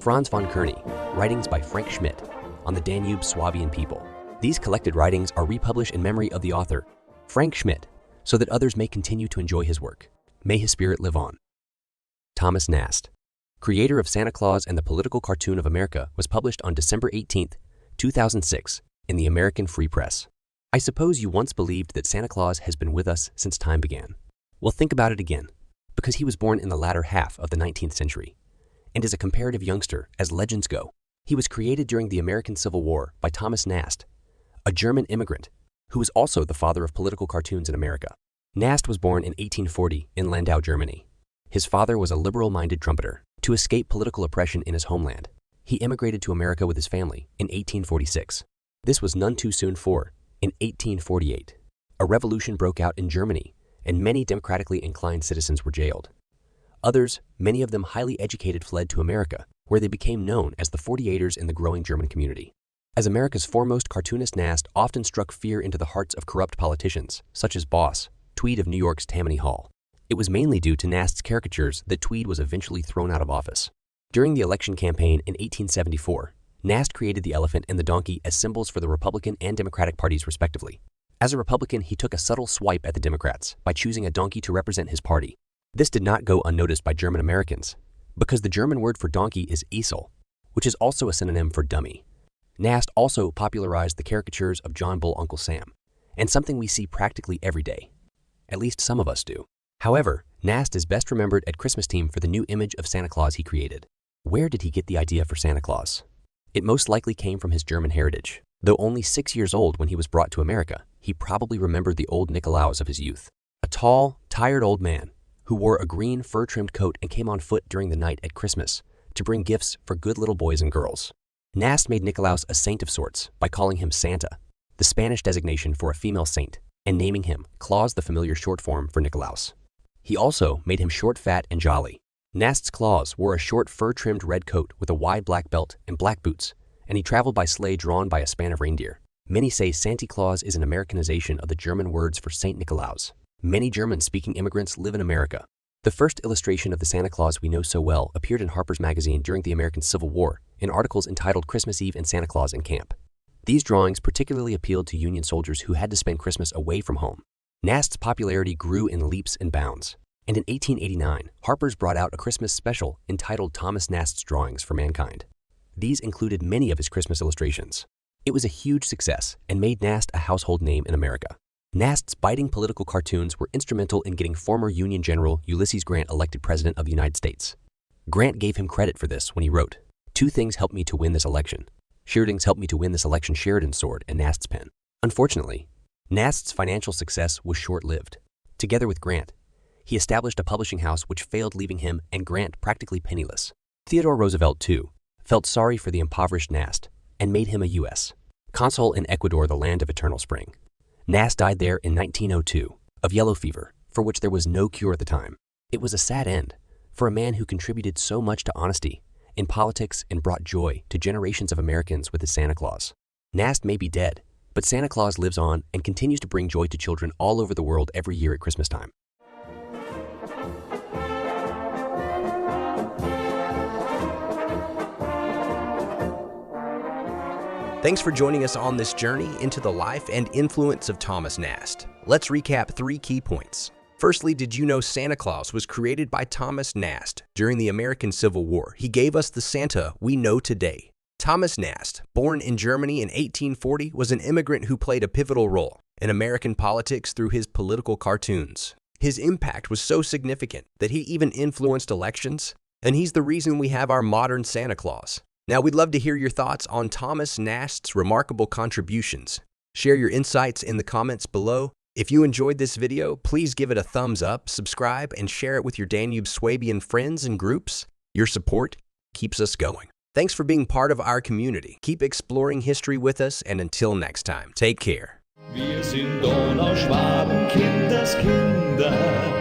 Franz von Kernei, writings by Frank Schmidt on the Danube Swabian people. These collected writings are republished in memory of the author, Frank Schmidt, so that others may continue to enjoy his work. May his spirit live on. Thomas Nast, creator of Santa Claus and the Political Cartoon of America, was published on December 18, 2006, in the American Free Press. I suppose you once believed that Santa Claus has been with us since time began. Well, think about it again, because he was born in the latter half of the 19th century, and is a comparative youngster as legends go. He was created during the American Civil War by Thomas Nast, a German immigrant who was also the father of political cartoons in America. Nast was born in 1840 in Landau, Germany. His father was a liberal-minded trumpeter. To escape political oppression in his homeland, he immigrated to America with his family in 1846. This was none too soon, for in 1848, a revolution broke out in Germany, and many democratically inclined citizens were jailed. Others, many of them highly educated, fled to America, where they became known as the 48ers in the growing German community. As America's foremost cartoonist, Nast often struck fear into the hearts of corrupt politicians, such as Boss Tweed of New York's Tammany Hall. It was mainly due to Nast's caricatures that Tweed was eventually thrown out of office. During the election campaign in 1874, Nast created the elephant and the donkey as symbols for the Republican and Democratic parties respectively. As a Republican, he took a subtle swipe at the Democrats by choosing a donkey to represent his party. This did not go unnoticed by German Americans, because the German word for donkey is Esel, which is also a synonym for dummy. Nast also popularized the caricatures of John Bull Uncle Sam, and something we see practically every day. At least some of us do. However, Nast is best remembered at Christmas time for the new image of Santa Claus he created. Where did he get the idea for Santa Claus? It most likely came from his German heritage. Though only 6 years old when he was brought to America, he probably remembered the old Nikolaus of his youth. A tall, tired old man who wore a green fur-trimmed coat and came on foot during the night at Christmas to bring gifts for good little boys and girls. Nast made Nikolaus a saint of sorts by calling him Santa, the Spanish designation for a female saint, and naming him Claus, the familiar short form for Nikolaus. He also made him short, fat, and jolly. Nast's Claus wore a short fur-trimmed red coat with a wide black belt and black boots, and he traveled by sleigh drawn by a span of reindeer. Many say Santa Claus is an Americanization of the German words for Saint Nikolaus. Many German-speaking immigrants live in America. The first illustration of the Santa Claus we know so well appeared in Harper's Magazine during the American Civil War in articles entitled Christmas Eve and Santa Claus in Camp. These drawings particularly appealed to Union soldiers who had to spend Christmas away from home. Nast's popularity grew in leaps and bounds, and in 1889, Harper's brought out a Christmas special entitled Thomas Nast's Drawings for Mankind. These included many of his Christmas illustrations. It was a huge success and made Nast a household name in America. Nast's biting political cartoons were instrumental in getting former Union General Ulysses Grant elected President of the United States. Grant gave him credit for this when he wrote, "Two things helped me to win this election. Sheridan's helped me to win this election, Sheridan's sword and Nast's pen." Unfortunately, Nast's financial success was short-lived. Together with Grant, he established a publishing house which failed, leaving him and Grant practically penniless. Theodore Roosevelt, too, felt sorry for the impoverished Nast and made him a U.S. consul in Ecuador, the land of eternal spring. Nast died there in 1902 of yellow fever, for which there was no cure at the time. It was a sad end for a man who contributed so much to honesty in politics and brought joy to generations of Americans with his Santa Claus. Nast may be dead, but Santa Claus lives on and continues to bring joy to children all over the world every year at Christmas time. Thanks for joining us on this journey into the life and influence of Thomas Nast. Let's recap 3 key points. Firstly, did you know Santa Claus was created by Thomas Nast during the American Civil War? He gave us the Santa we know today. Thomas Nast, born in Germany in 1840, was an immigrant who played a pivotal role in American politics through his political cartoons. His impact was so significant that he even influenced elections, and he's the reason we have our modern Santa Claus. Now, we'd love to hear your thoughts on Thomas Nast's remarkable contributions. Share your insights in the comments below. If you enjoyed this video, please give it a thumbs up, subscribe, and share it with your Danube Swabian friends and groups. Your support keeps us going. Thanks for being part of our community. Keep exploring history with us, and until next time, take care. Wir sind Donauschwaben, Kindeskinder.